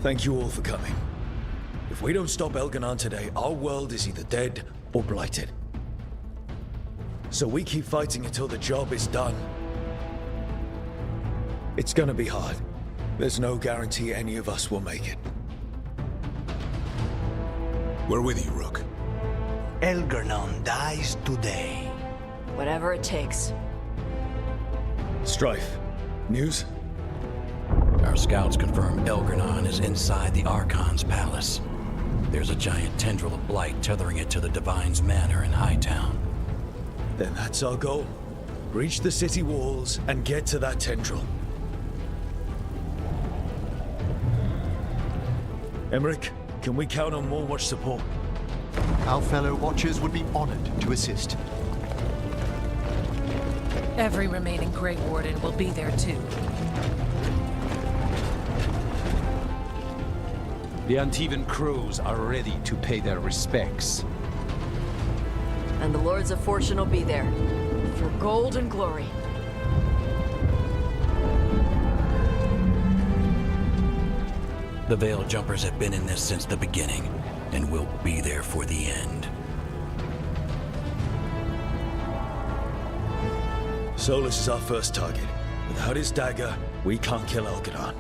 Thank you all for coming. If we don't stop Elganon today, our world is either dead or blighted. So we keep fighting until the job is done. It's gonna be hard. There's no guarantee any of us will make it. We're with you, Rook. Elganon dies today. Whatever it takes. Strife, news? Our scouts confirm Elganon is inside the Archon's palace. There's a giant tendril of blight tethering it to the Divine's manor in Hightown. Then that's our goal. Breach the city walls and get to that tendril. Emmerich, can we count on more watch support? Our fellow Watchers would be honored to assist. Every remaining Grey Warden will be there too. The Antivan crows are ready to pay their respects. And the Lords of Fortune will be there. For gold and glory. The Veil Jumpers have been in this since the beginning, and will be there for the end. Solus is our first target. Without his dagger, we can't kill Elganon.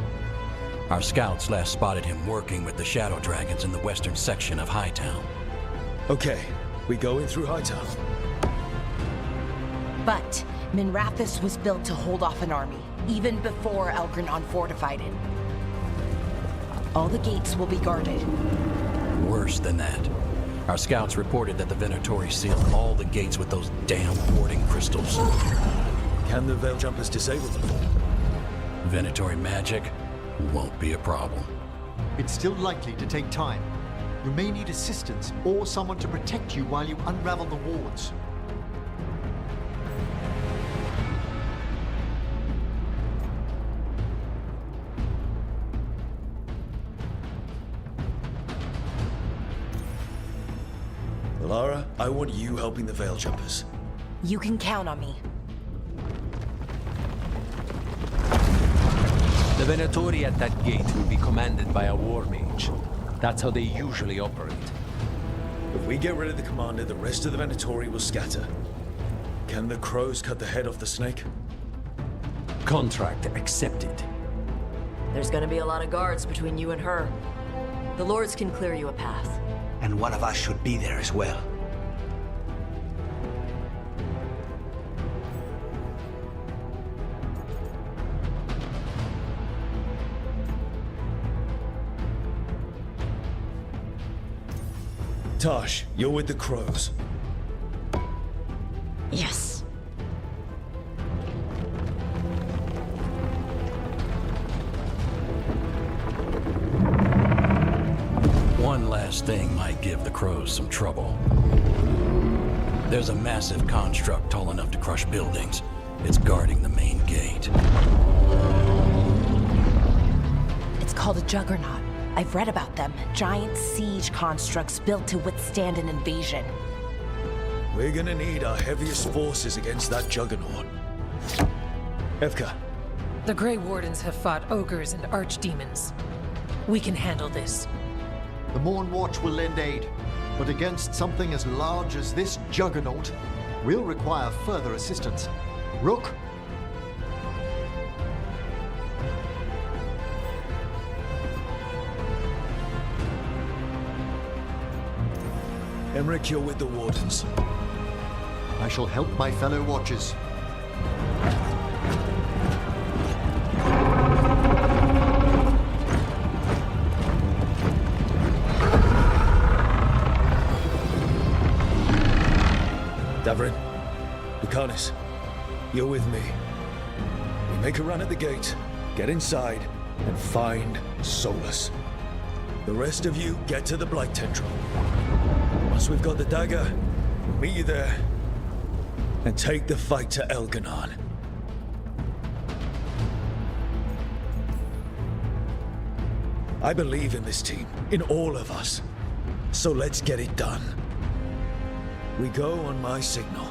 Our scouts last spotted him working with the Shadow Dragons in the western section of Hightown. Okay, we go in through Hightown. But Minrathous was built to hold off an army, even before Elganon fortified it. All the gates will be guarded. Worse than that. Our scouts reported that the Venatori sealed all the gates with those damn warding crystals. Can the Veil Jumpers disable them? Venatori magic won't be a problem. It's still likely to take time. You may need assistance or someone to protect you while you unravel the wards. Lara, I want you helping the Veil Jumpers. You can count on me. The Venatori at that gate will be commanded by a war mage. That's how they usually operate. If we get rid of the commander, the rest of the Venatori will scatter. Can the crows cut the head off the snake? Contract accepted. There's gonna be a lot of guards between you and her. The Lords can clear you a path. And one of us should be there as well. Tosh, you're with the crows. Yes. One last thing might give the crows some trouble. There's a massive construct tall enough to crush buildings. It's guarding the main gate. It's called a Juggernaut. I've read about them. Giant siege constructs built to withstand an invasion. We're gonna need our heaviest forces against that Juggernaut. Evka. The Grey Wardens have fought ogres and archdemons. We can handle this. The Morn Watch will lend aid, but against something as large as this Juggernaut, we'll require further assistance. Rook? Emmerich, you're with the Wardens. I shall help my fellow Watchers. Davrin, Lucanus, you're with me. We make a run at the gate, get inside, and find Solus. The rest of you get to the Blight Tendril. Once we've got the dagger, we'll meet you there and take the fight to Elganon. I believe in this team, in all of us. So let's get it done. We go on my signal.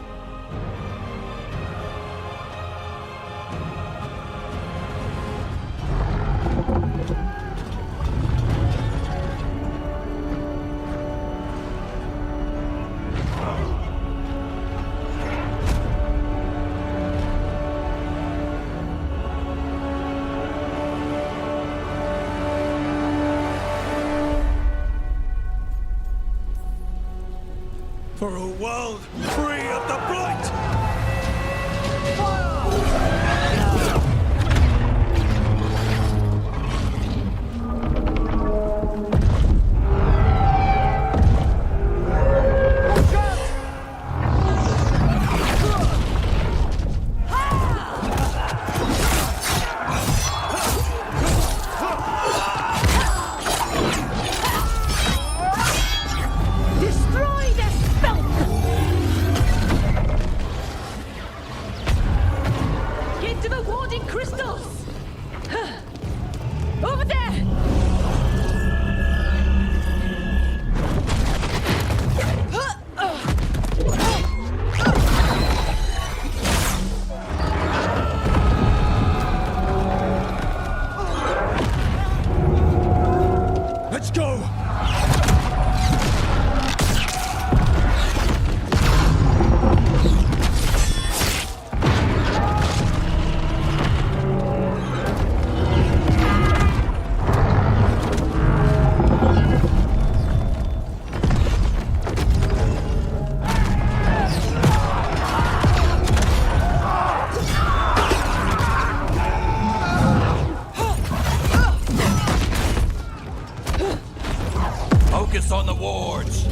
For a world free of the Blight! Destroy the spell! Get to the warding crystals! Over there! Let's go! Focus on the wards.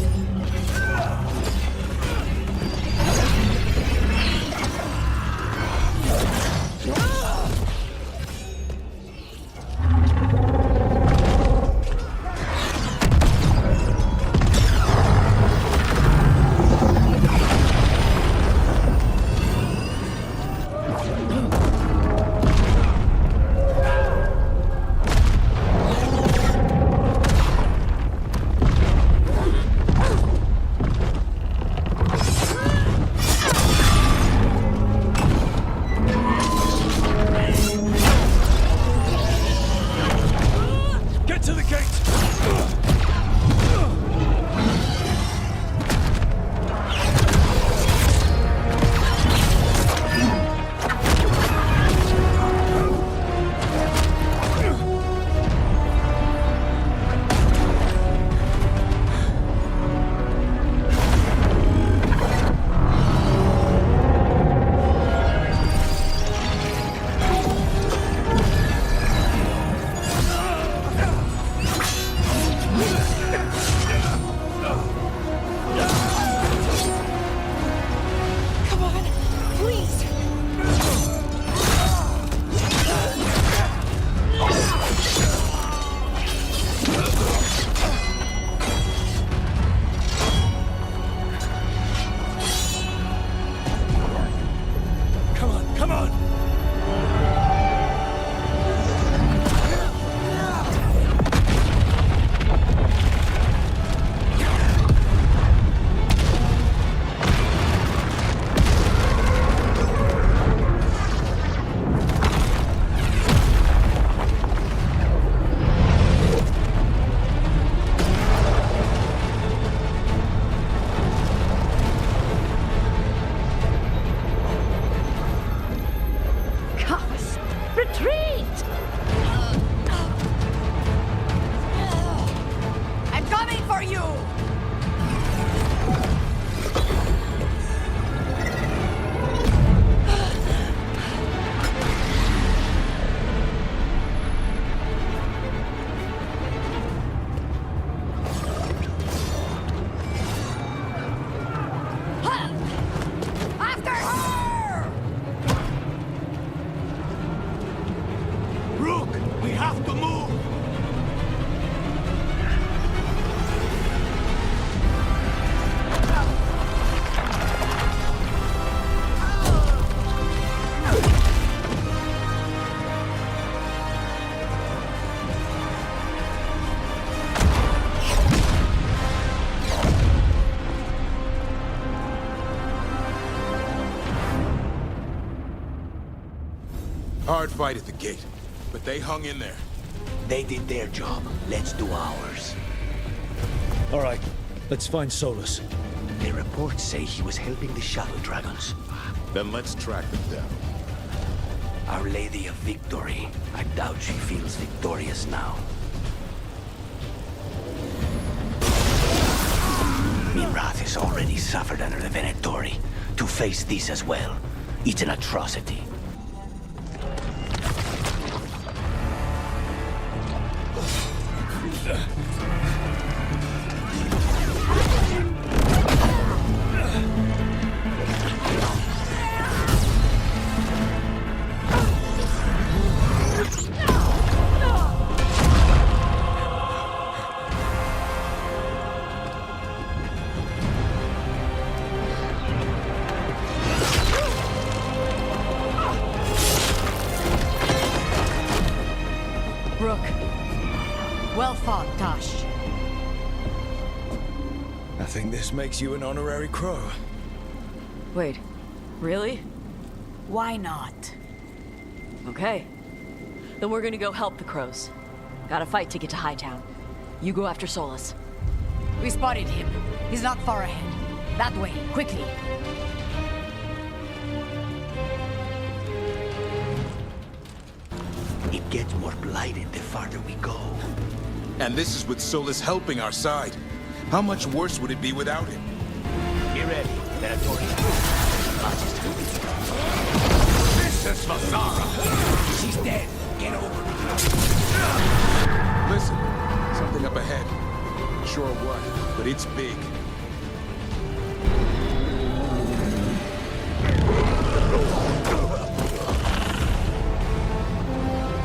Get to the gate! Come on, please! Come on, come on! Cops! Retreat! I'm coming for you! After her! Rook, we have to move! Hard fight at the gate, but they hung in there. They did their job. Let's do ours. All right, let's find Solus. The reports say he was helping the Shadow Dragons. Then let's track them down. Our Lady of Victory. I doubt she feels victorious now. Min wrath is has already suffered under the Venatori. To face this as well, it's an atrocity. Rook. Well fought, Tosh. I think this makes you an honorary crow. Wait, really? Why not? Okay. Then we're gonna go help the crows. Gotta fight to get to Hightown. You go after Solus. We spotted him. He's not far ahead. That way, quickly. It gets more blighted the farther we go. And this is with Solus helping our side. How much worse would it be without him? Be ready, Venatori. This is Mazara! She's dead. Get over it. Listen, something up ahead. Not sure what, but it's big.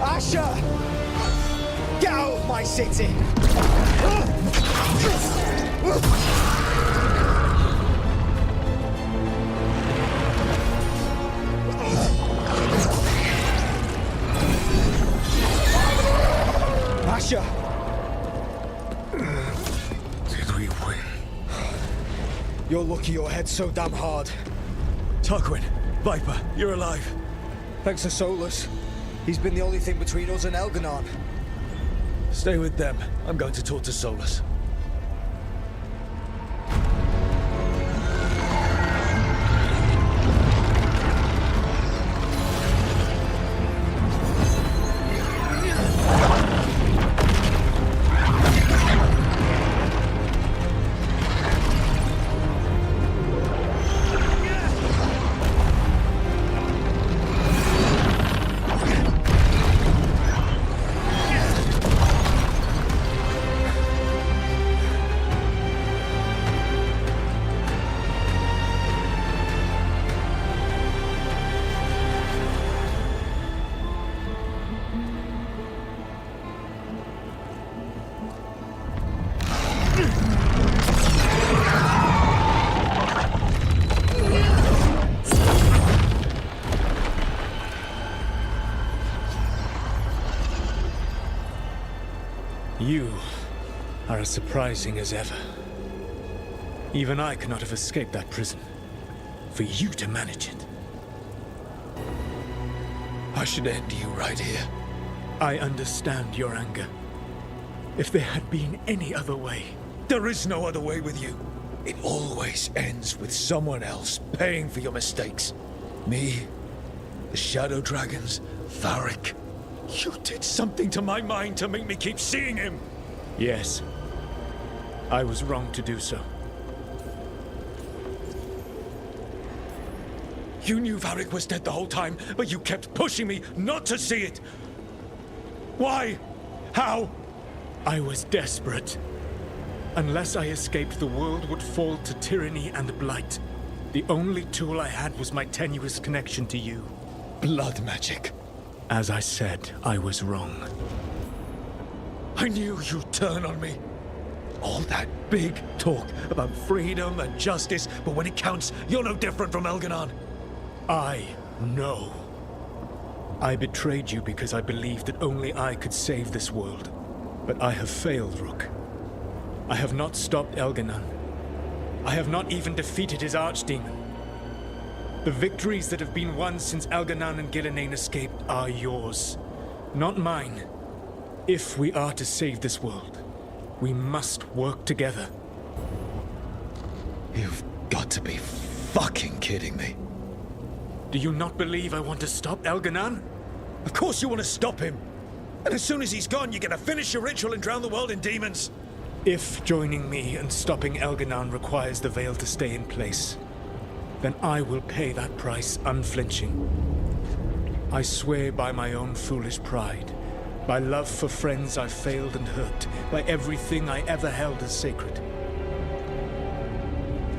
Asher! Get out of my city! Asher! Did we win? You're lucky your head's so damn hard. Tarquin, Viper, you're alive. Thanks to Solus. He's been the only thing between us and Elganon. Stay with them. I'm going to talk to Solus. You are as surprising as ever. Even I could not have escaped that prison. For you to manage it. I should end you right here. I understand your anger. If there had been any other way. There is no other way with you. It always ends with someone else paying for your mistakes. Me, the Shadow Dragons, Varric. You did something to my mind to make me keep seeing him! Yes. I was wrong to do so. You knew Varric was dead the whole time, but you kept pushing me not to see it! Why? How? I was desperate. Unless I escaped, the world would fall to tyranny and blight. The only tool I had was my tenuous connection to you. Blood magic. As I said, I was wrong. I knew you'd turn on me. All that big talk about freedom and justice, but when it counts, you're no different from Elganon. I know. I betrayed you because I believed that only I could save this world. But I have failed, Rook. I have not stopped Elganon. I have not even defeated his archdemon. The victories that have been won since Elganon and Gillenane escaped are yours, not mine. If we are to save this world, we must work together. You've got to be fucking kidding me. Do you not believe I want to stop Elganon? Of course you want to stop him. And as soon as he's gone, you're gonna finish your ritual and drown the world in demons. If joining me and stopping Elganon requires the Veil to stay in place, then I will pay that price unflinching. I swear by my own foolish pride, by love for friends I've failed and hurt, by everything I ever held as sacred.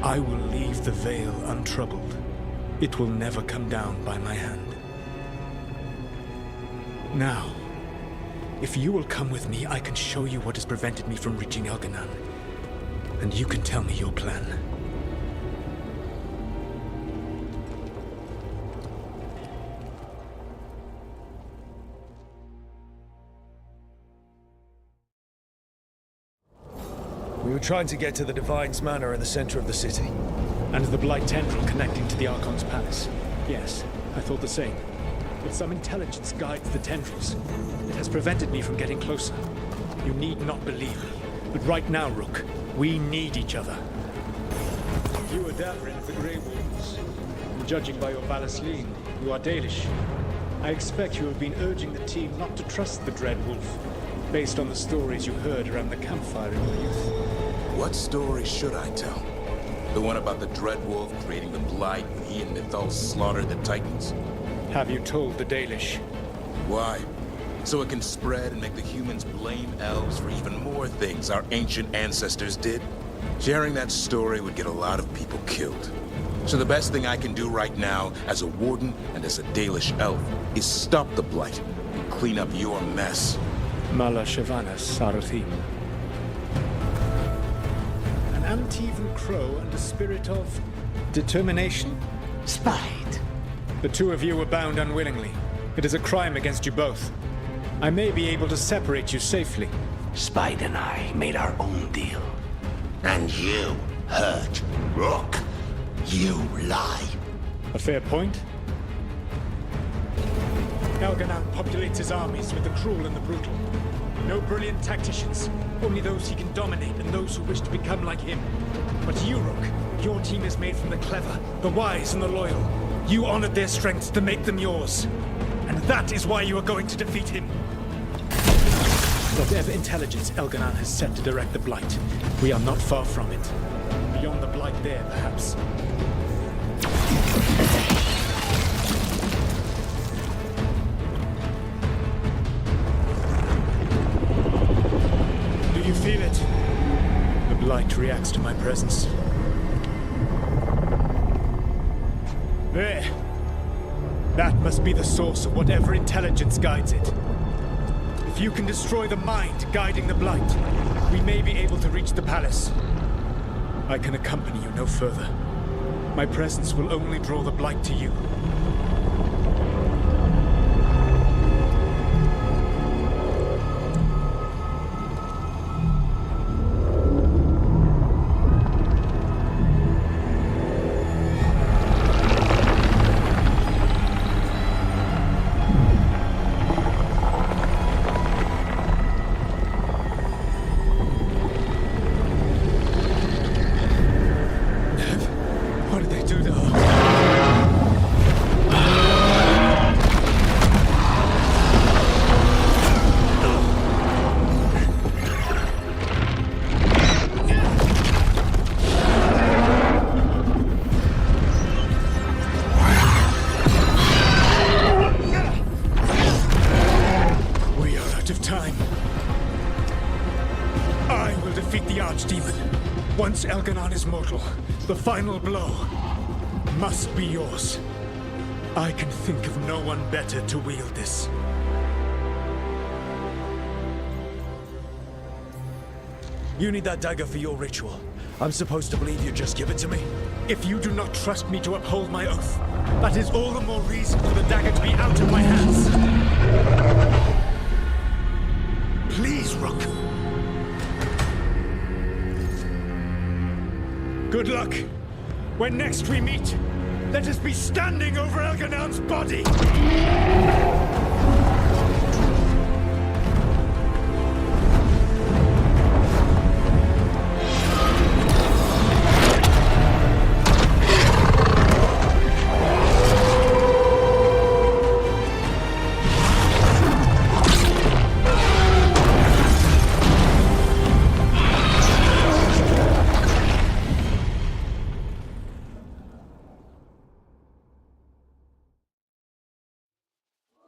I will leave the Veil untroubled. It will never come down by my hand. Now, if you will come with me, I can show you what has prevented me from reaching Elganon. And you can tell me your plan. We were trying to get to the Divine's Manor in the center of the city. And the Blight Tendril connecting to the Archon's palace. Yes, I thought the same. But some intelligence guides the tendrils. It has prevented me from getting closer. You need not believe me. But right now, Rook, we need each other. You are Davrin of the Grey Wardens. And judging by your Valasleen, you are Dalish. I expect you have been urging the team not to trust the Dread Wolf, based on the stories you heard around the campfire in your youth. What story should I tell? The one about the Dread Wolf creating the Blight when he and Mythal slaughtered the Titans? Have you told the Dalish? Why? So it can spread and make the humans blame elves for even more things our ancient ancestors did? Sharing that story would get a lot of people killed. So the best thing I can do right now, as a warden and as a Dalish elf, is stop the Blight and clean up your mess. Mala Shavanas Sarathim. An Antivan crow and a spirit of determination? Spite. The two of you were bound unwillingly. It is a crime against you both. I may be able to separate you safely. Spite and I made our own deal. And you hurt Rook. You lie. A fair point. Elganon populates his armies with the cruel and the brutal. No brilliant tacticians, only those he can dominate and those who wish to become like him. But you, Rook, your team is made from the clever, the wise, and the loyal. You honored their strengths to make them yours. And that is why you are going to defeat him. Whatever intelligence Elganon has set to direct the Blight, we are not far from it. Beyond the Blight there, perhaps. Do you feel it? The Blight reacts to my presence. There. That must be the source of whatever intelligence guides it. If you can destroy the mind guiding the Blight, we may be able to reach the palace. I can accompany you no further. My presence will only draw the Blight to you. Once Elganon is mortal, the final blow must be yours. I can think of no one better to wield this. You need that dagger for your ritual. I'm supposed to believe you just give it to me? If you do not trust me to uphold my oath, that is all the more reason for the dagger to be out of my hands. Please, Rook. Good luck. When next we meet, let us be standing over Elganon's body!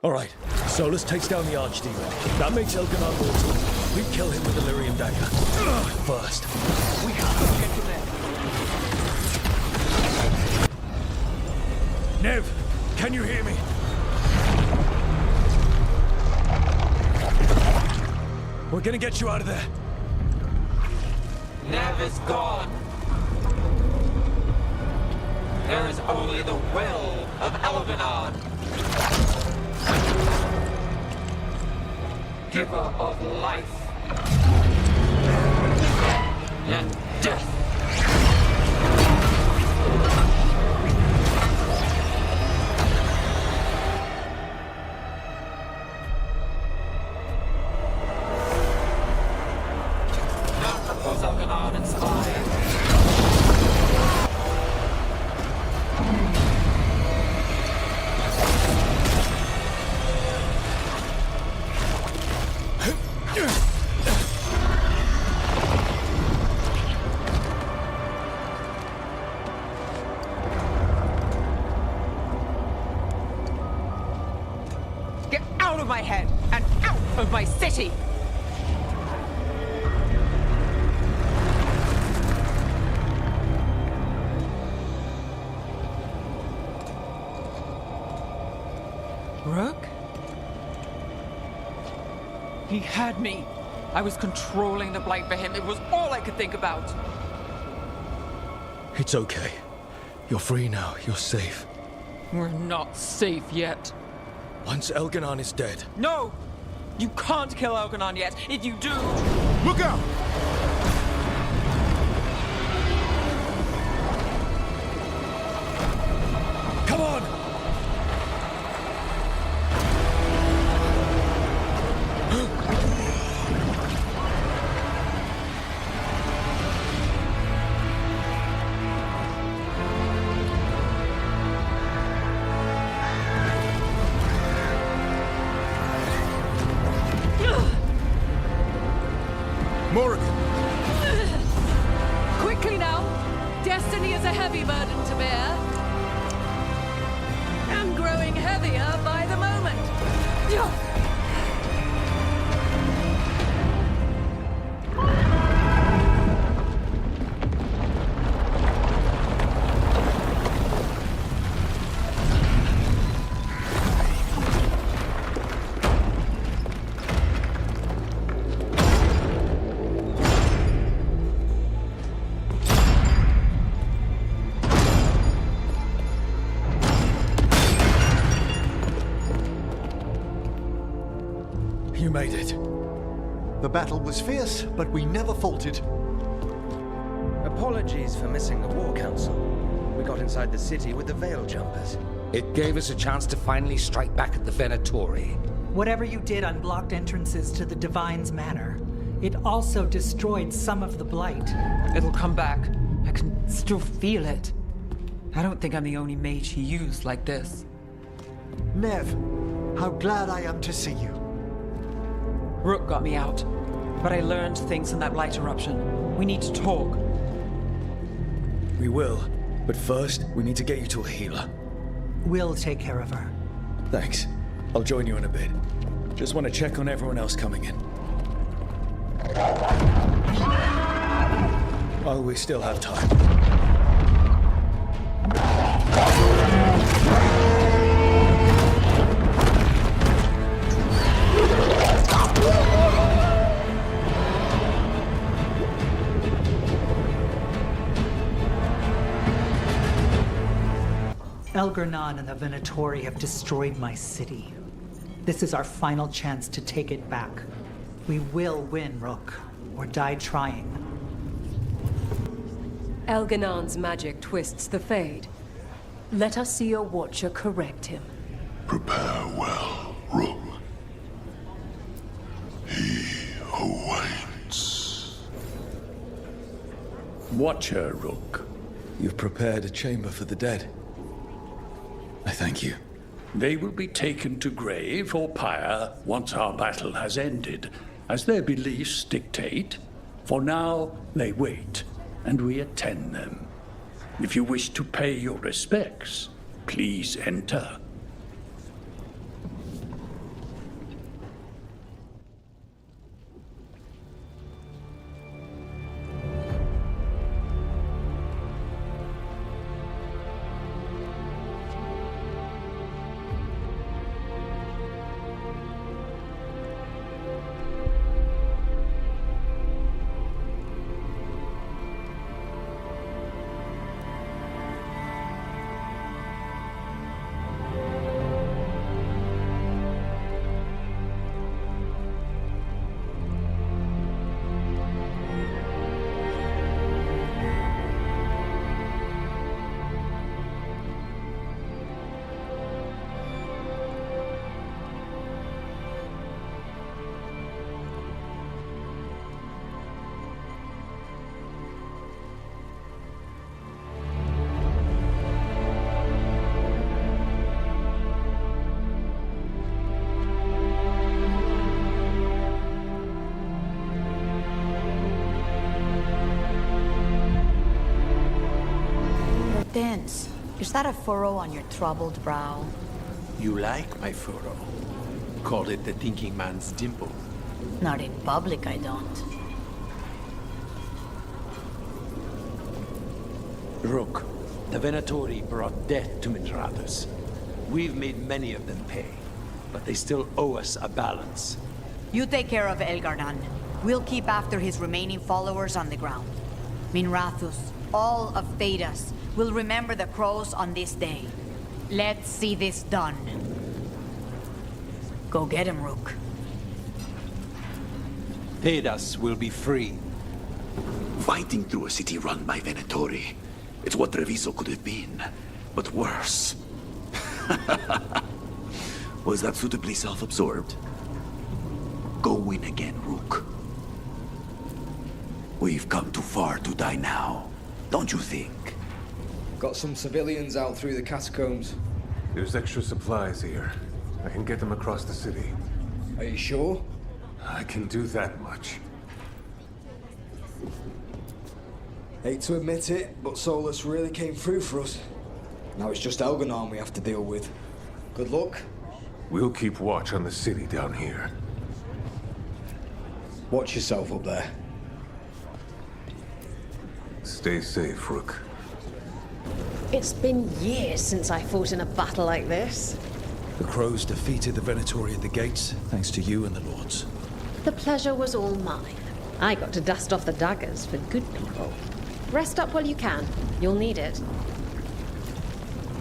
All right, Solus takes down the Archdemon. That makes Elganon mortal. We kill him with the Lyrium dagger. First. We have to get to there. Nev, can you hear me? We're gonna get you out of there. Nev is gone. There is only the will of Elganon. Giver of life and death. Now was Elganon inspired. Get out of my head and out of my city! Rook? He had me. I was controlling the Blight for him. It was all I could think about. It's okay. You're free now. You're safe. We're not safe yet. Once Elganon is dead. No! You can't kill Elganon yet. If you do... Look out! Come on! Morrigan! Quickly now! Destiny is a heavy burden to bear. And growing heavier by the moment. You made it. The battle was fierce, but we never faltered. Apologies for missing the War Council. We got inside the city with the Veil Jumpers. It gave us a chance to finally strike back at the Venatori. Whatever you did unblocked entrances to the Divine's Manor. It also destroyed some of the Blight. It'll come back. I can still feel it. I don't think I'm the only mage he used like this. Nev, how glad I am to see you. Rook got me out, but I learned things in that Blight eruption. We need to talk. We will, but first, we need to get you to a healer. We'll take care of her. Thanks. I'll join you in a bit. Just want to check on everyone else coming in. While we still have time. Elganon and the Venatori have destroyed my city. This is our final chance to take it back. We will win, Rook, or die trying. Elganon's magic twists the Fade. Let us see your Watcher correct him. Prepare well, Rook. He awaits. Watcher, Rook. You've prepared a chamber for the dead. I thank you. They will be taken to grave or pyre once our battle has ended, as their beliefs dictate. For now, they wait, and we attend them. If you wish to pay your respects, please enter. tense. Is that a furrow on your troubled brow? You like my furrow. Called it the thinking man's dimple. Not in public, I don't. Rook, the Venatori brought death to Minrathous. We've made many of them pay, but they still owe us a balance. You take care of Elgar'nan. We'll keep after his remaining followers on the ground. Minrathous, all of Thedas, will remember the crows on this day. Let's see this done. Go get him, Rook. Thedas will be free. Fighting through a city run by Venatori. It's what Treviso could have been, but worse. Was that suitably self-absorbed? Go win again, Rook. We've come too far to die now, don't you think? Got some civilians out through the catacombs. There's extra supplies here. I can get them across the city. Are you sure? I can do that much. Hate to admit it, but Solus really came through for us. Now it's just Elgar'nan we have to deal with. Good luck. We'll keep watch on the city down here. Watch yourself up there. Stay safe, Rook. It's been years since I fought in a battle like this. The Crows defeated the Venatori at the gates, thanks to you and the Lords. The pleasure was all mine. I got to dust off the daggers for good people. Rest up while you can. You'll need it.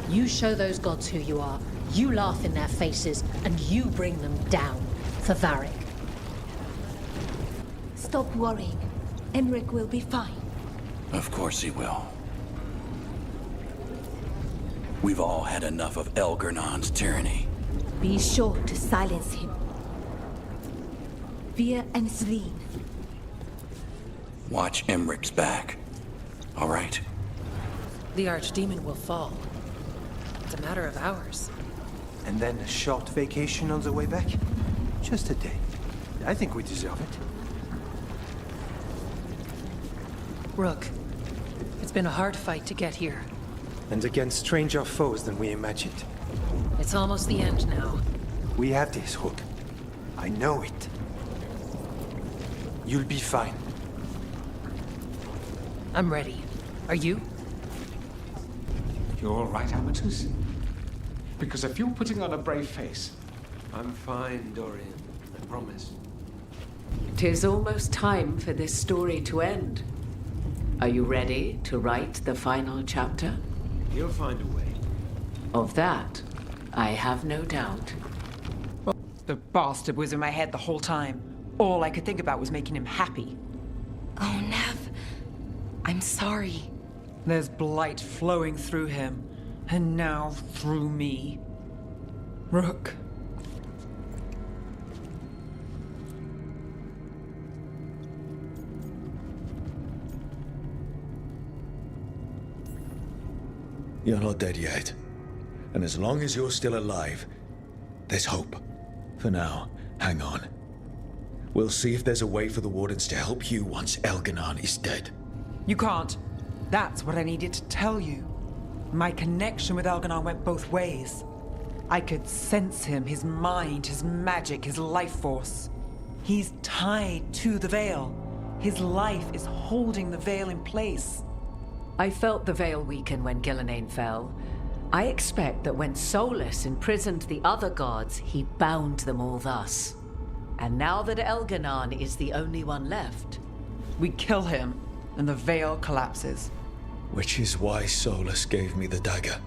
You show those gods who you are. You laugh in their faces, and you bring them down for Varric. Stop worrying. Emmerich will be fine. Of course he will. We've all had enough of Elgar'nan's tyranny. Be sure to silence him. Vir and Sveen. Watch Emmerich's back. All right? The Archdemon will fall. It's a matter of hours. And then a short vacation on the way back? Just a day. I think we deserve it. Rook, it's been a hard fight to get here. And against stranger foes than we imagined. It's almost the end now. We have this, Rook. I know it. You'll be fine. I'm ready. Are you? You're all right, Amatus? Because if you're putting on a brave face... I'm fine, Dorian. I promise. 'Tis almost time for this story to end. Are you ready to write the final chapter? He'll find a way. Of that, I have no doubt. The bastard was in my head the whole time. All I could think about was making him happy. Oh, Nev. I'm sorry. There's blight flowing through him, and now through me. Rook. You're not dead yet. And as long as you're still alive, there's hope. For now, hang on. We'll see if there's a way for the Wardens to help you once Elgar'nan is dead. You can't. That's what I needed to tell you. My connection with Elgar'nan went both ways. I could sense him, his mind, his magic, his life force. He's tied to the Veil. His life is holding the Veil in place. I felt the Veil weaken when Gillenane fell. I expect that when Solus imprisoned the other gods, he bound them all thus. And now that Elgar'nan is the only one left... We kill him, and the Veil collapses. Which is why Solus gave me the dagger.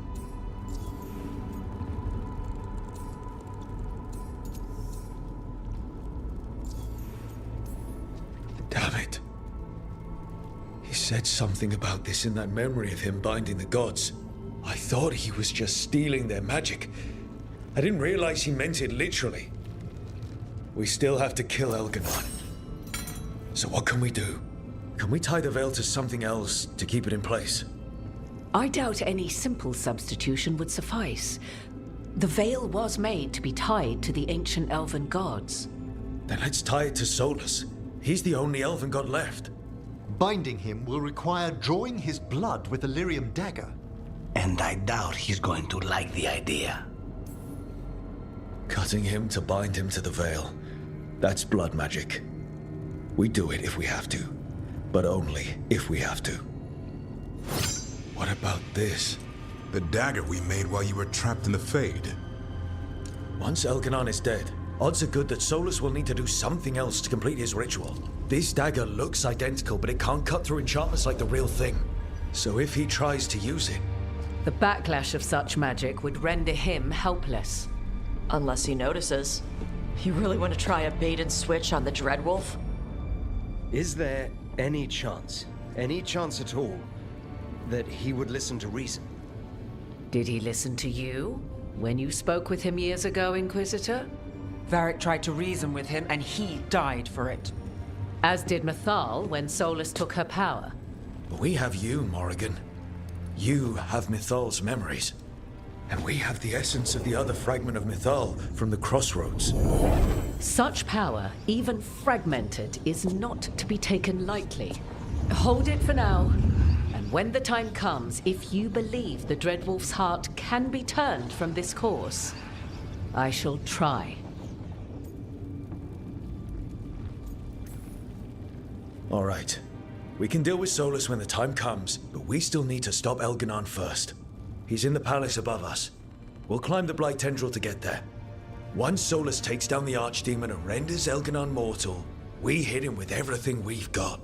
Damn it. He said something about this in that memory of him binding the gods. I thought he was just stealing their magic. I didn't realize he meant it literally. We still have to kill Elgar'nan. So what can we do? Can we tie the Veil to something else to keep it in place? I doubt any simple substitution would suffice. The Veil was made to be tied to the ancient elven gods. Then let's tie it to Solus. He's the only elven god left. Binding him will require drawing his blood with the Lyrium dagger. And I doubt he's going to like the idea. Cutting him to bind him to the veil. That's blood magic. We do it if we have to. But only if we have to. What about this? The dagger we made while you were trapped in the Fade. Once Elganon is dead, odds are good that Solus will need to do something else to complete his ritual. This dagger looks identical, but it can't cut through enchantments like the real thing. So if he tries to use it... The backlash of such magic would render him helpless. Unless he notices. You really want to try a bait and switch on the Dreadwolf? Is there any chance at all, that he would listen to reason? Did he listen to you when you spoke with him years ago, Inquisitor? Varric tried to reason with him, and he died for it. As did Mythal when Solus took her power. But we have you, Morrigan. You have Mythal's memories. And we have the essence of the other fragment of Mythal from the Crossroads. Such power, even fragmented, is not to be taken lightly. Hold it for now. And when the time comes, if you believe the Dreadwolf's heart can be turned from this course, I shall try. All right. We can deal with Solus when the time comes, but we still need to stop Elganon first. He's in the palace above us. We'll climb the Blight Tendril to get there. Once Solus takes down the Archdemon and renders Elganon mortal, we hit him with everything we've got.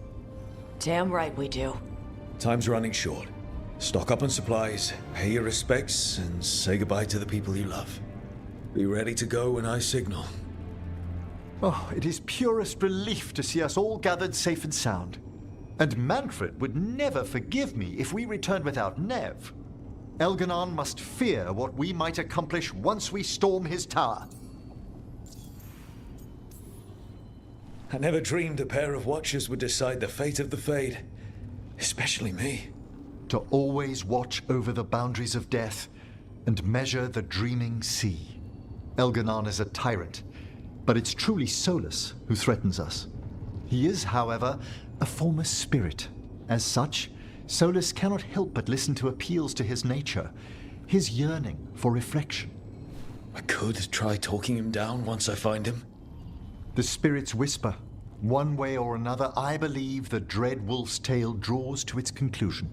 Damn right we do. Time's running short. Stock up on supplies, pay your respects, and say goodbye to the people you love. Be ready to go when I signal. Oh, it is purest relief to see us all gathered safe and sound. And Manfred would never forgive me if we returned without Nev. Elganon must fear what we might accomplish once we storm his tower. I never dreamed a pair of watchers would decide the fate of the Fade. Especially me. To always watch over the boundaries of death and measure the dreaming sea. Elganon is a tyrant, but it's truly Solus who threatens us. He is, however, a former spirit. As such, Solus cannot help but listen to appeals to his nature, his yearning for reflection. I could try talking him down once I find him. The spirits whisper. One way or another, I believe the dread wolf's tale draws to its conclusion.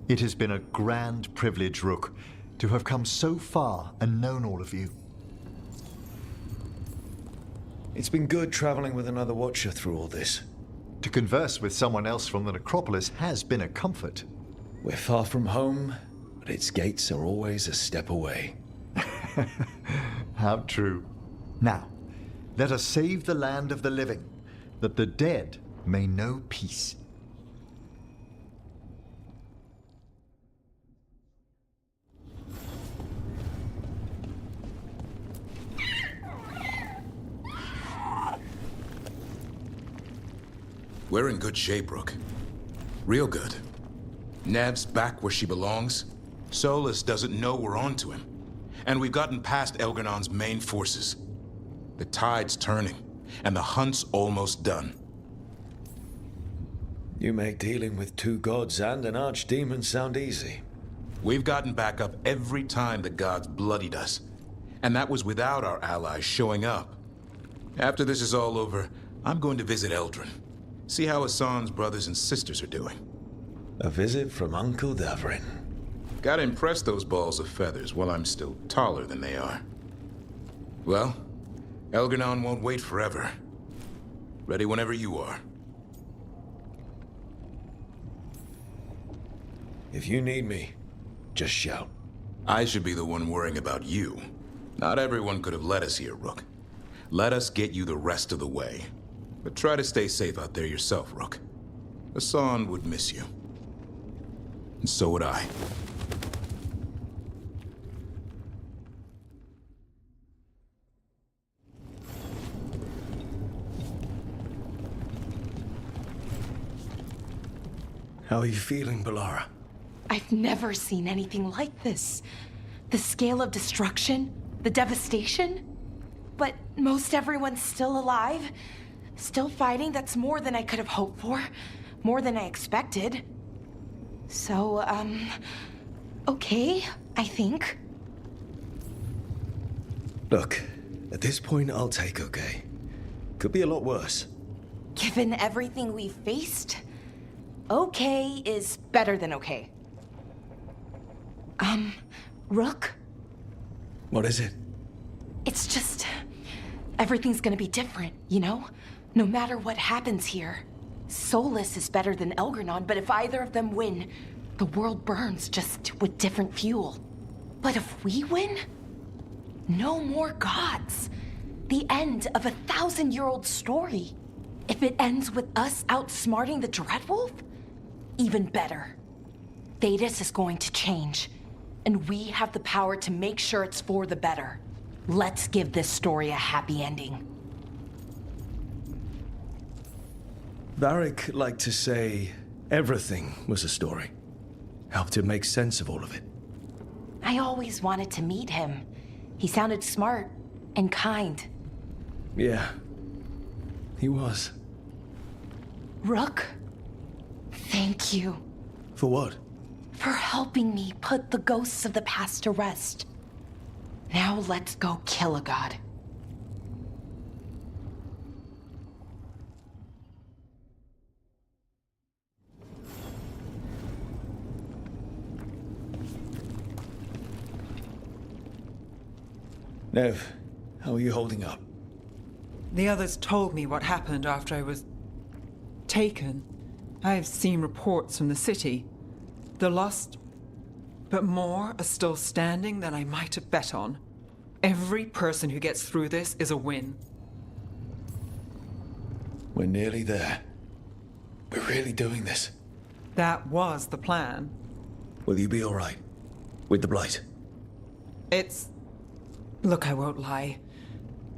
It has been a grand privilege, Rook, to have come so far and known all of you. It's been good traveling with another Watcher through all this. To converse with someone else from the necropolis has been a comfort. We're far from home, but its gates are always a step away. How true. Now, let us save the land of the living, that the dead may know peace. We're in good shape, Rook. Real good. Nev's back where she belongs. Solus doesn't know we're onto him. And we've gotten past Elganon's main forces. The tide's turning, and the hunt's almost done. You make dealing with two gods and an archdemon sound easy. We've gotten back up every time the gods bloodied us. And that was without our allies showing up. After this is all over, I'm going to visit Eldrin. See how Hassan's brothers and sisters are doing. A visit from Uncle Davrin. Gotta impress those balls of feathers while I'm still taller than they are. Well, Elganon won't wait forever. Ready whenever you are. If you need me, just shout. I should be the one worrying about you. Not everyone could have led us here, Rook. Let us get you the rest of the way. But try to stay safe out there yourself, Rook. Hassan would miss you. And so would I. How are you feeling, Balara? I've never seen anything like this. The scale of destruction, the devastation. But most everyone's still alive. Still fighting. That's more than I could have hoped for. More than I expected. So, okay, I think. Look, at this point, I'll take okay. Could be a lot worse. Given everything we've faced, okay is better than okay. Rook? What is it? It's just... everything's gonna be different, you know? No matter what happens here. Solus is better than Elgranon, but if either of them win, the world burns, just with different fuel. But if we win, no more gods. The end of a 1,000-year-old story. If it ends with us outsmarting the Dreadwolf, even better. Thedas is going to change, and we have the power to make sure it's for the better. Let's give this story a happy ending. Varric liked to say everything was a story. Helped him make sense of all of it. I always wanted to meet him. He sounded smart and kind. Yeah, he was. Rook, thank you. For what? For helping me put the ghosts of the past to rest. Now let's go kill a god. Nev, how are you holding up? The others told me what happened after I was taken. I've seen reports from the city. The lost, but more are still standing than I might have bet on. Every person who gets through this is a win. We're nearly there. We're really doing this. That was the plan. Will you be all right? With the Blight? It's... Look, I won't lie.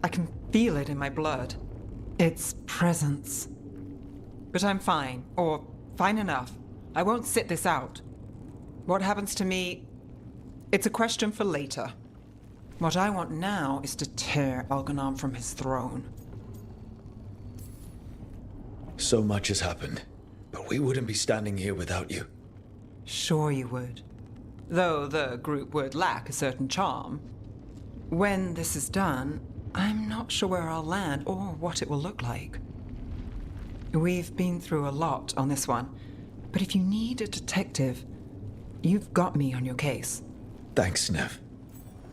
I can feel it in my blood. Its presence. But I'm fine, or fine enough. I won't sit this out. What happens to me, it's a question for later. What I want now is to tear Elganon from his throne. So much has happened, but we wouldn't be standing here without you. Sure you would. Though the group would lack a certain charm. When this is done, I'm not sure where I'll land or what it will look like. We've been through a lot on this one, but if you need a detective, you've got me on your case. Thanks, Nev.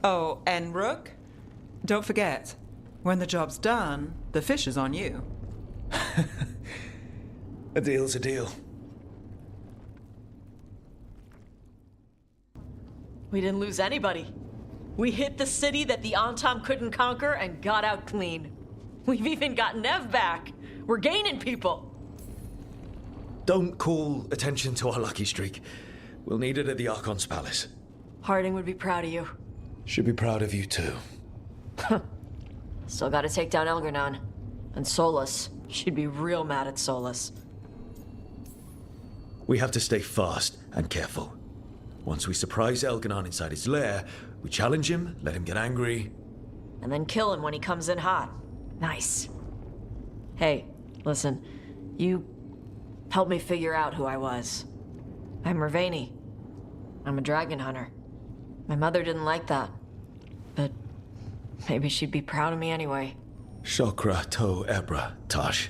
Oh, and Rook? Don't forget, when the job's done, the fish is on you. A deal's a deal. We didn't lose anybody. We hit the city that the Antam couldn't conquer and got out clean. We've even got Nev back. We're gaining people. Don't call attention to our lucky streak. We'll need it at the Archon's palace. Harding would be proud of you. Should be proud of you too. Still gotta take down Elgranon. And Solus. She'd be real mad at Solus. We have to stay fast and careful. Once we surprise Elganon inside his lair, we challenge him, let him get angry. And then kill him when he comes in hot. Nice. Hey, listen. You helped me figure out who I was. I'm Ravani. I'm a dragon hunter. My mother didn't like that. But maybe she'd be proud of me anyway. Shokra to Ebra, Tosh.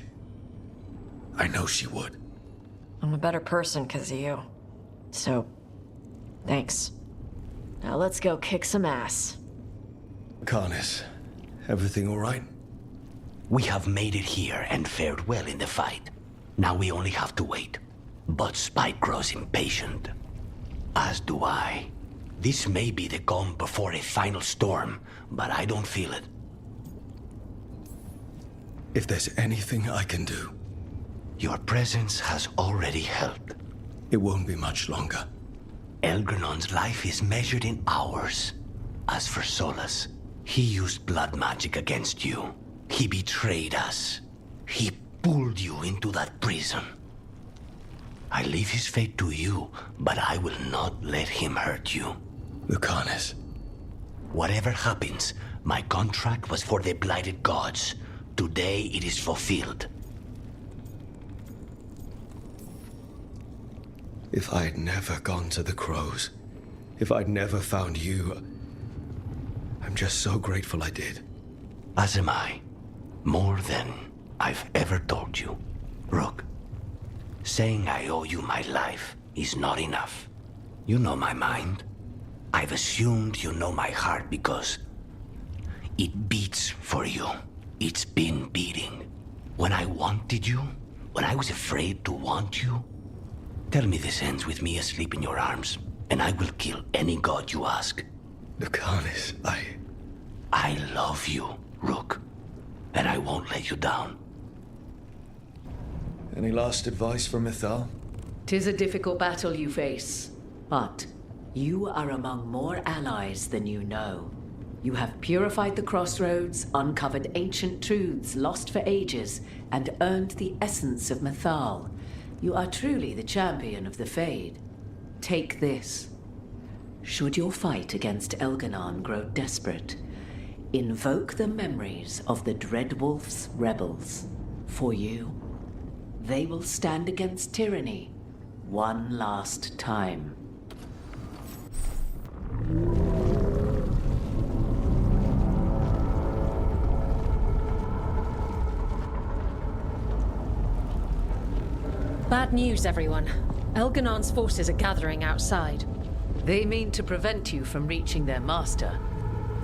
I know she would. I'm a better person because of you. So, thanks. Now let's go kick some ass. Karnis, everything all right? We have made it here and fared well in the fight. Now we only have to wait. But Spike grows impatient. As do I. This may be the calm before a final storm, but I don't feel it. If there's anything I can do... Your presence has already helped. It won't be much longer. Elgranon's life is measured in hours. As for Solus, he used blood magic against you. He betrayed us. He pulled you into that prison. I leave his fate to you, but I will not let him hurt you. Lucanus. Whatever happens, my contract was for the blighted gods. Today it is fulfilled. If I had never gone to the Crows, if I'd never found you. I'm just so grateful I did. As am I. More than I've ever told you. Rook, saying I owe you my life is not enough. You know my mind. I've assumed you know my heart because it beats for you. It's been beating. When I wanted you, when I was afraid to want you, tell me this ends with me asleep in your arms, and I will kill any god you ask. Lucanus, I love you, Rook, and I won't let you down. Any last advice from Mythal? 'Tis a difficult battle you face, but you are among more allies than you know. You have purified the crossroads, uncovered ancient truths lost for ages, and earned the essence of Mythal. You are truly the champion of the Fade. Take this. Should your fight against Elganon grow desperate, invoke the memories of the Dreadwolf's rebels. For you, they will stand against tyranny one last time. Bad news, everyone. Elganon's forces are gathering outside. They mean to prevent you from reaching their master.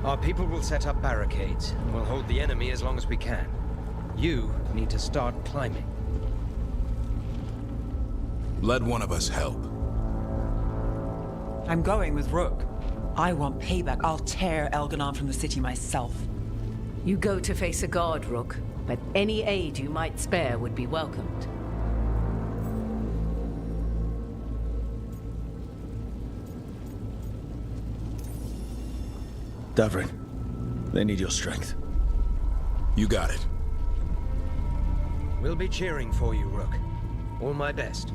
Our people will set up barricades, and we'll hold the enemy as long as we can. You need to start climbing. Let one of us help. I'm going with Rook. I want payback. I'll tear Elganon from the city myself. You go to face a god, Rook, but any aid you might spare would be welcomed. Davrin, they need your strength. You got it. We'll be cheering for you, Rook. All my best.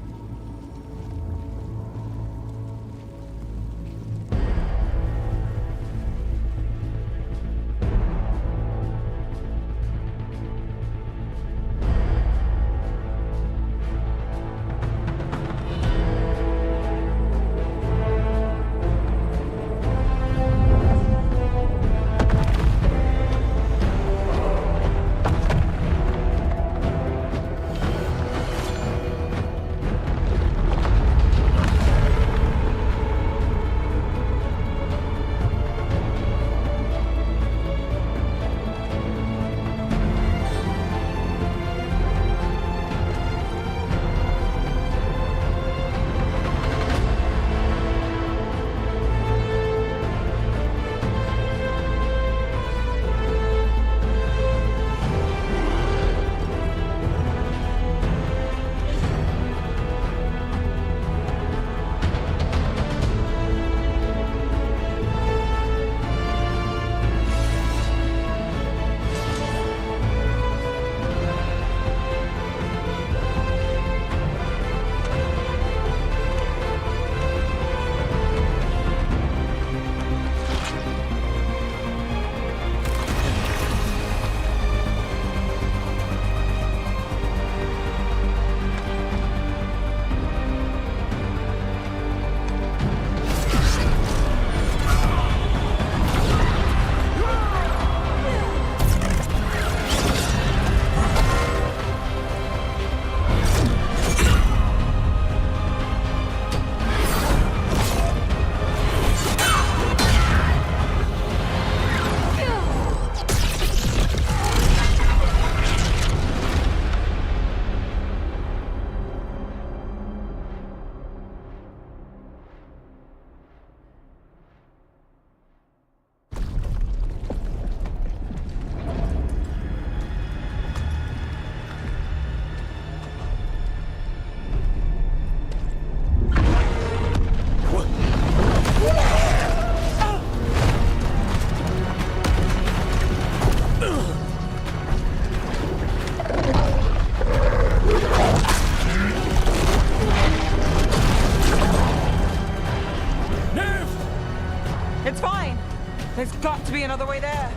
There's got to be another way there.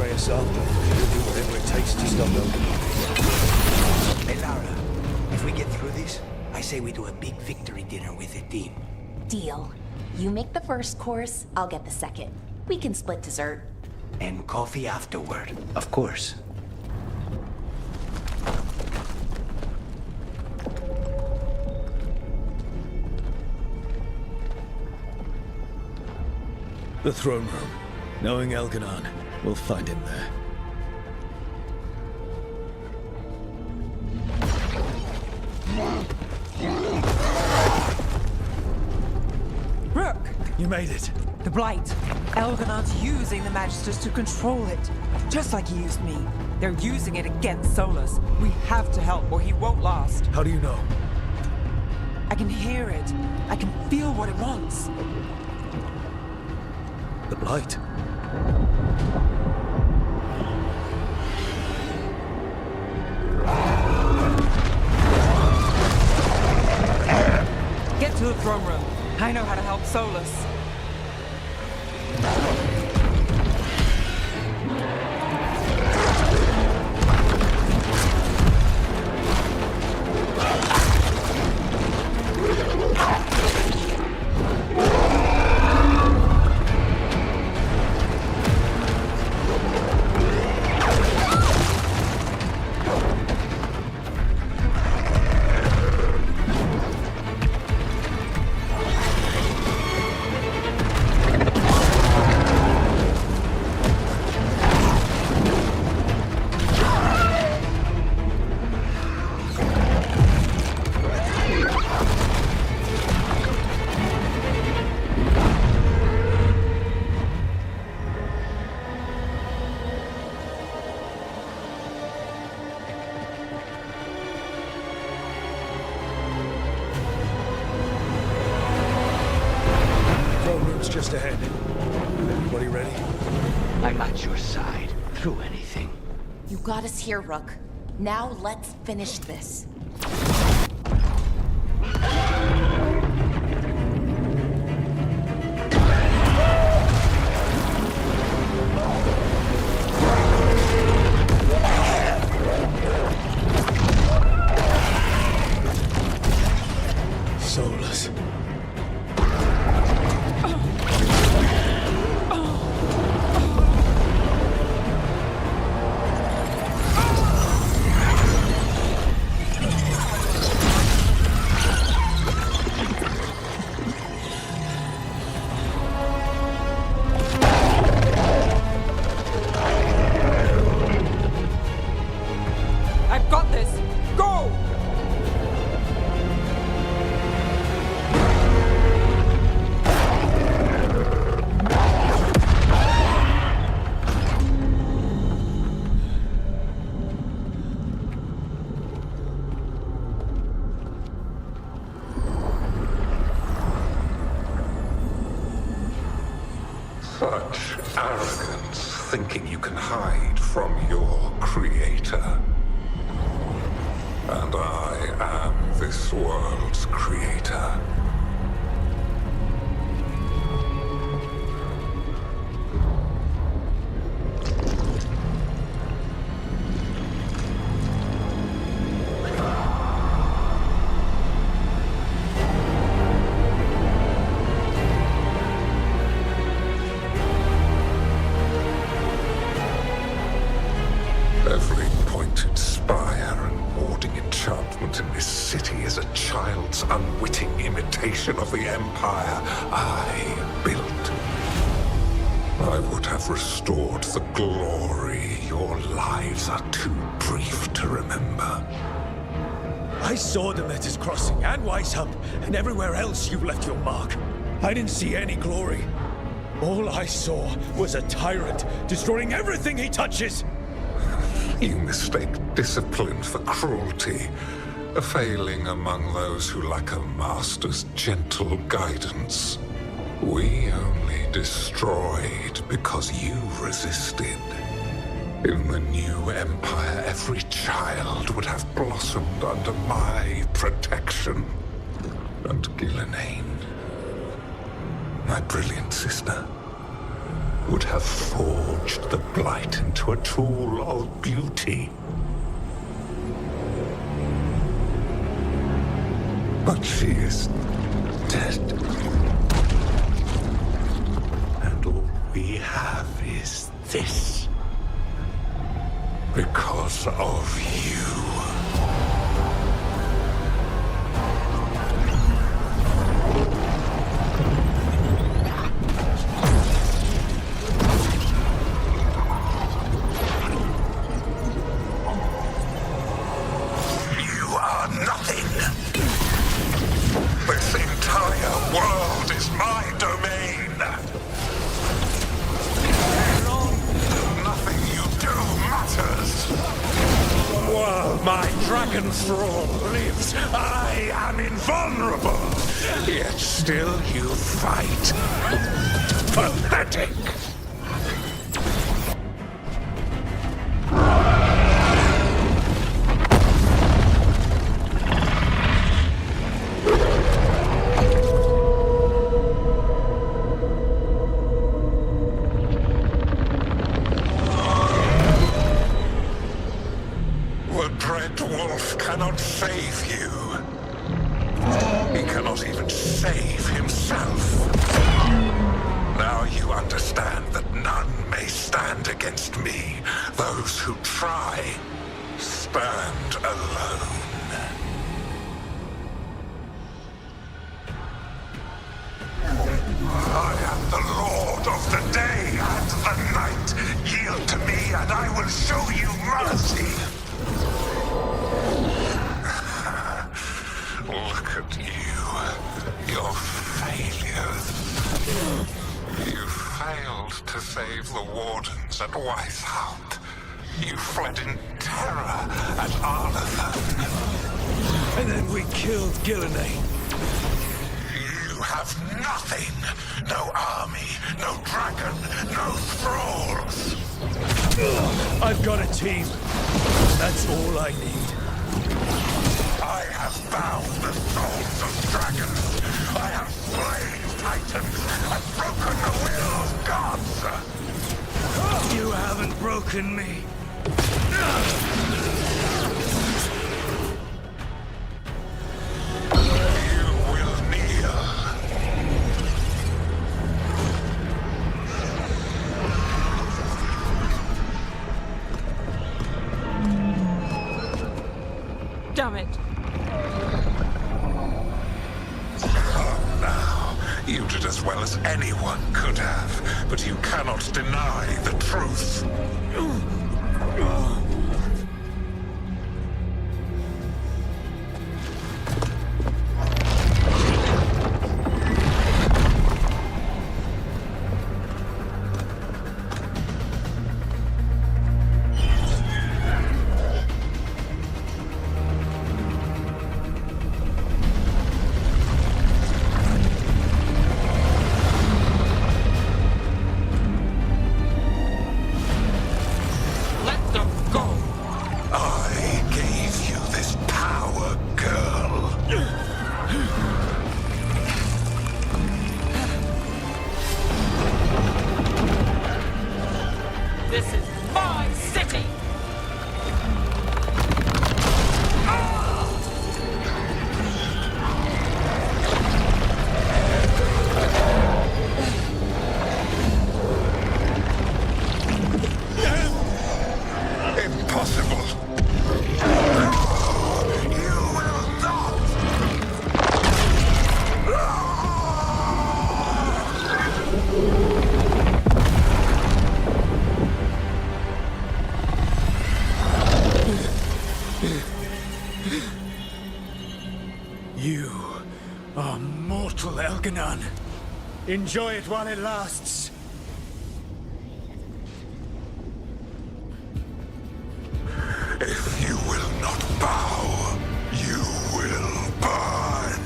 betray us after. We'll do whatever it takes to stop them. Hey, Lara, if we get through this, I say we do a big victory dinner with the team. Deal. You make the first course, I'll get the second. We can split dessert. And coffee afterward, of course. The throne room. Knowing Elganon, we'll find him there. Rook! You made it. The Blight. Elganon's using the Magisters to control it. Just like he used me. They're using it against Solus. We have to help or he won't last. How do you know? I can hear it. I can feel what it wants. The Blight. Get to the throne room. I know how to help Solus. Just ahead. Everybody ready? I'm at your side, through anything. You got us here, Rook. Now let's finish this. Solus. I've got this! Go! Such arrogance, thinking you can hide from your creator. And I am this world's creator. Every pointed spire and warding enchantment in this city is a child's unwitting imitation of the empire I built. I would have restored the glory. Your lives are too brief to remember. I saw Demeter's Crossing and Weishaupt, and everywhere else you left your mark. I didn't see any glory. All I saw was a tyrant destroying everything he touches. You mistake discipline for cruelty, a failing among those who lack a master's gentle guidance. We only destroyed because you resisted. In the new empire, every child would have blossomed under my protection. And Gillenane, my brilliant sister, would have forged the Blight into a tool of beauty. But she is dead. And all we have is this. Because of you. Thrall lives, I am invulnerable. Yet still you fight. Pathetic. I've got a team. That's all I need. I have bound the souls of dragons. I have slain titans. I've broken the will of gods. You haven't broken me. You will kneel. Damn it. Now, you did as well as anyone could have, but you cannot deny the truth. You are mortal, Elganon. Enjoy it while it lasts. If you will not bow, you will burn.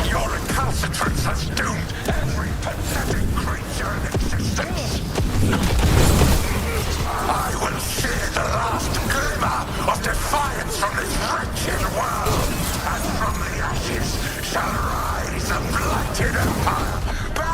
Your recalcitrance has doomed every pathetic creature in existence. I will see the last glimmer of defiance from this wretched world, and from the ashes shall rise a blighted empire.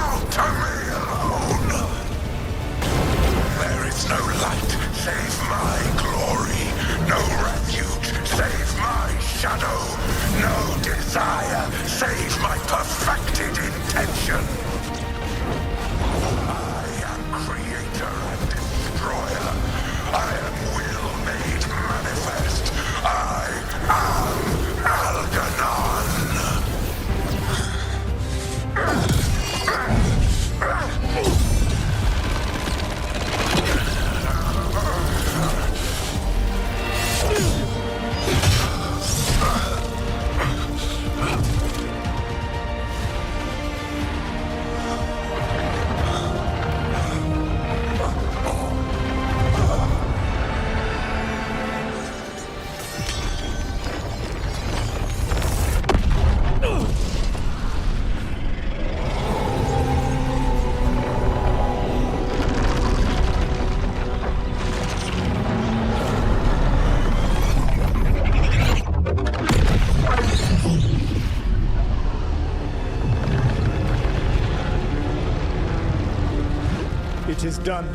It is done.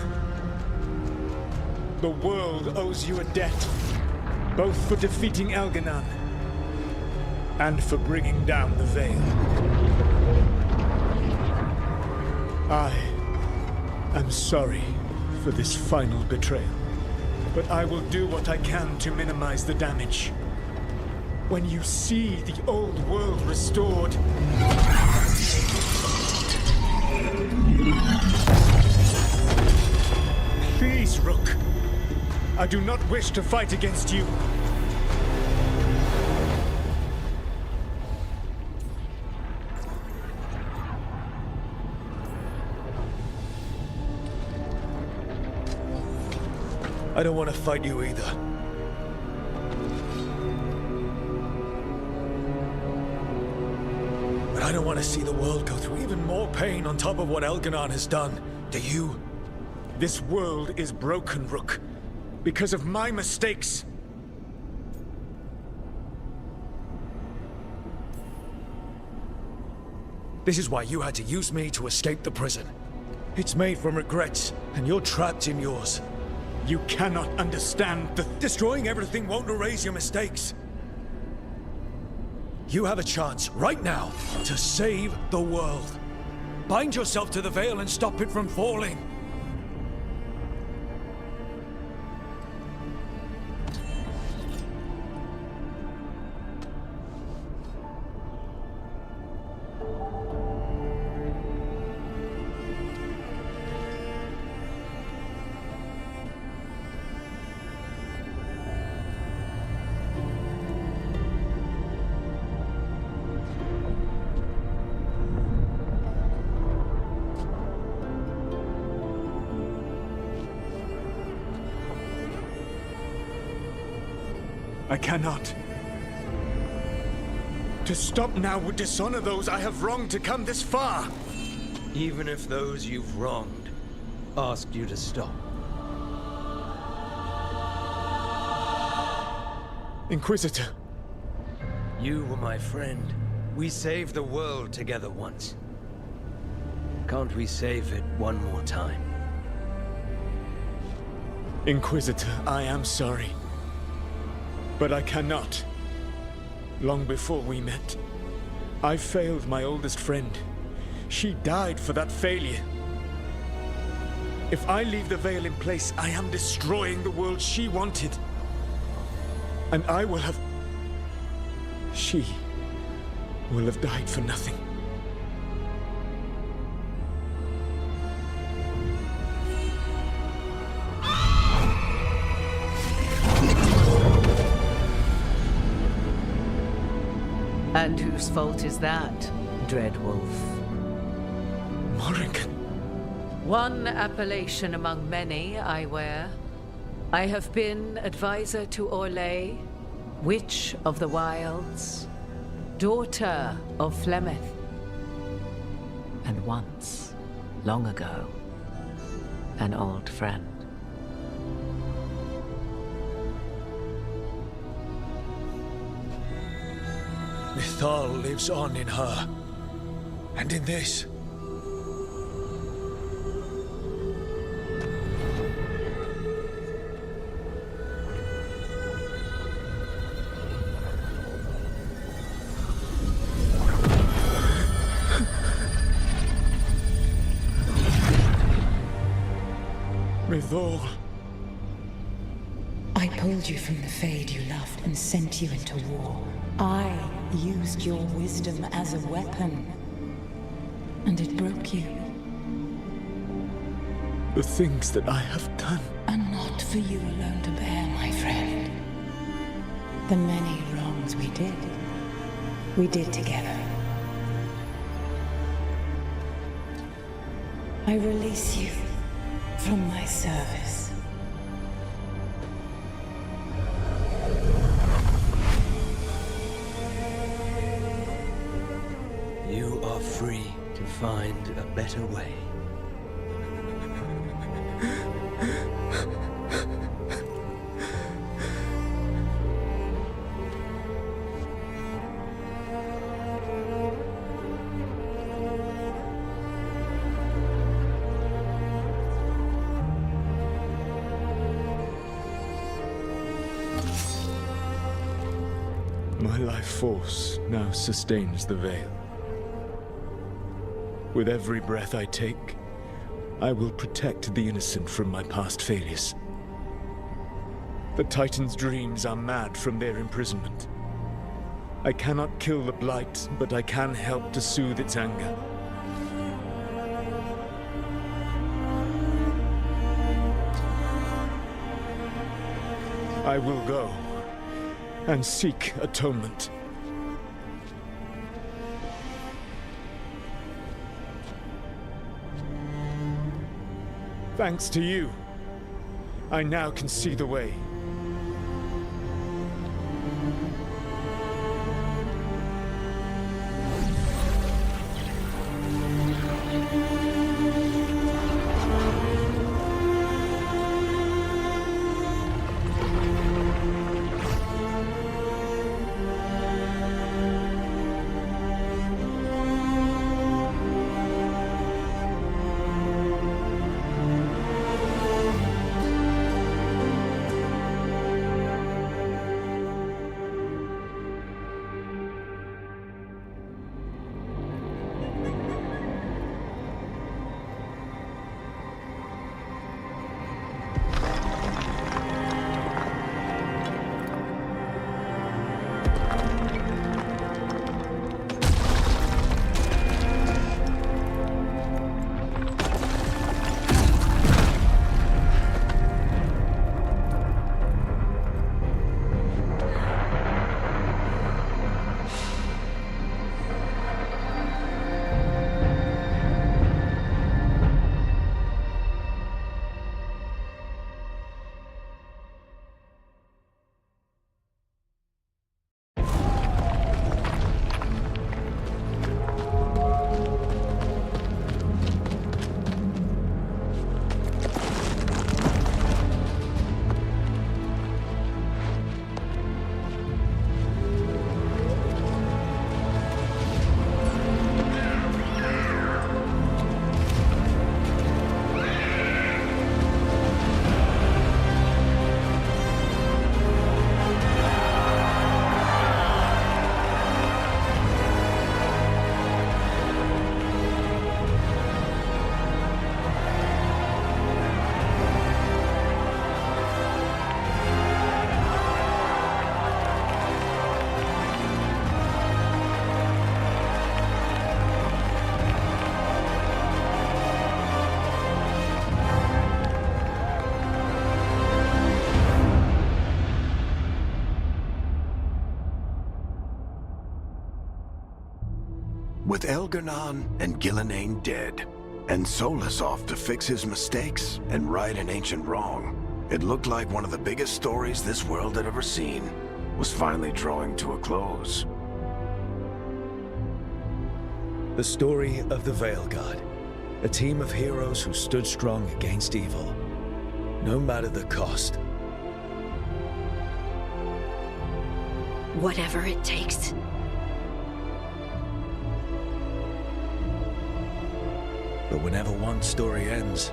The world owes you a debt, both for defeating Elganon and for bringing down the Veil. I am sorry for this final betrayal, but I will do what I can to minimize the damage. When you see the old world restored, please, Rook. I do not wish to fight against you. I don't want to fight you either. But I don't want to see the world go through even more pain on top of what Elganon has done. Do you? This world is broken, Rook, because of my mistakes. This is why you had to use me to escape the prison. It's made from regrets, and you're trapped in yours. You cannot understand that destroying everything won't erase your mistakes. You have a chance, right now, to save the world. Bind yourself to the Veil and stop it from falling. I cannot. To stop now would dishonor those I have wronged to come this far. Even if those you've wronged asked you to stop. Inquisitor. You were my friend. We saved the world together once. Can't we save it one more time? Inquisitor, I am sorry. But I cannot. Long before we met, I failed my oldest friend. She died for that failure. If I leave the Veil in place, I am destroying the world she wanted. And I will have... She will have died for nothing. And whose fault is that, Dreadwolf? Morrigan. One appellation among many I wear. I have been advisor to Orlais, Witch of the Wilds, daughter of Flemeth, and once, long ago, an old friend. Mythal lives on in her, and in this. Mythal. I pulled you from the Fade you loved and sent you into war. I used your wisdom as a weapon, and it broke you. The things that I have done are not for you alone to bear, my friend. The many wrongs we did together. I release you from my service. You are free to find a better way. My life force now sustains the Veil. With every breath I take, I will protect the innocent from my past failures. The Titan's dreams are mad from their imprisonment. I cannot kill the Blight, but I can help to soothe its anger. I will go and seek atonement. Thanks to you, I now can see the way. With Elgar'nan and Gillenane dead, and Solus off to fix his mistakes and right an ancient wrong, it looked like one of the biggest stories this world had ever seen was finally drawing to a close. The story of the Veilguard, a team of heroes who stood strong against evil, no matter the cost. Whatever it takes. But whenever one story ends,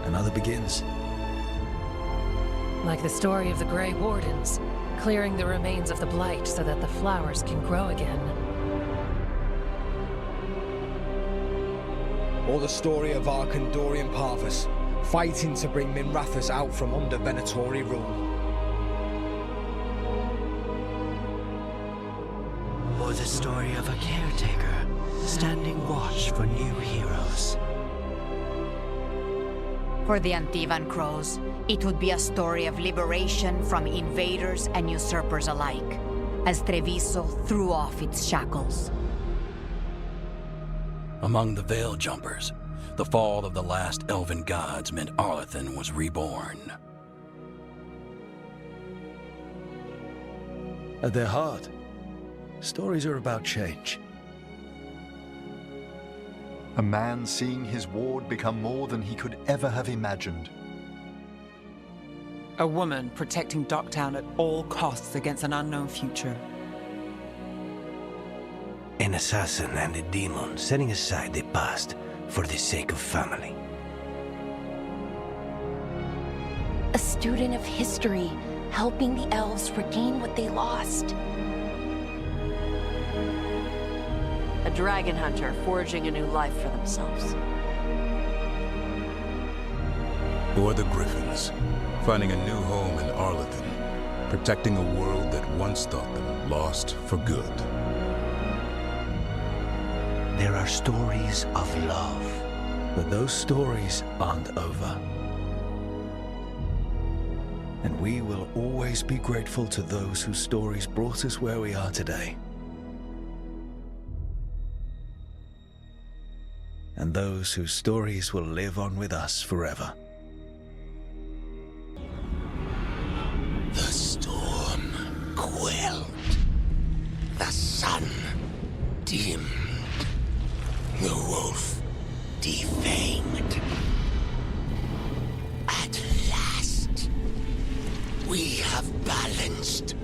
another begins. Like the story of the Grey Wardens, clearing the remains of the Blight so that the flowers can grow again. Or the story of Arkandorian Parvus, fighting to bring Minrathous out from under Venatori rule. Or the story of a caretaker, standing watch for new heroes. For the Antivan Crows, it would be a story of liberation from invaders and usurpers alike, as Treviso threw off its shackles. Among the Veil Jumpers, the fall of the last elven gods meant Arlathan was reborn. At their heart, stories are about change. A man seeing his ward become more than he could ever have imagined. A woman protecting Docktown at all costs against an unknown future. An assassin and a demon setting aside the past for the sake of family. A student of history, helping the elves regain what they lost. dragon hunter forging a new life for themselves. Or the Griffins, finding a new home in Arlington, protecting a world that once thought them lost for good. There are stories of love. But those stories aren't over. And we will always be grateful to those whose stories brought us where we are today. And those whose stories will live on with us forever. The storm quelled. The sun dimmed. The wolf defamed. At last, we have balanced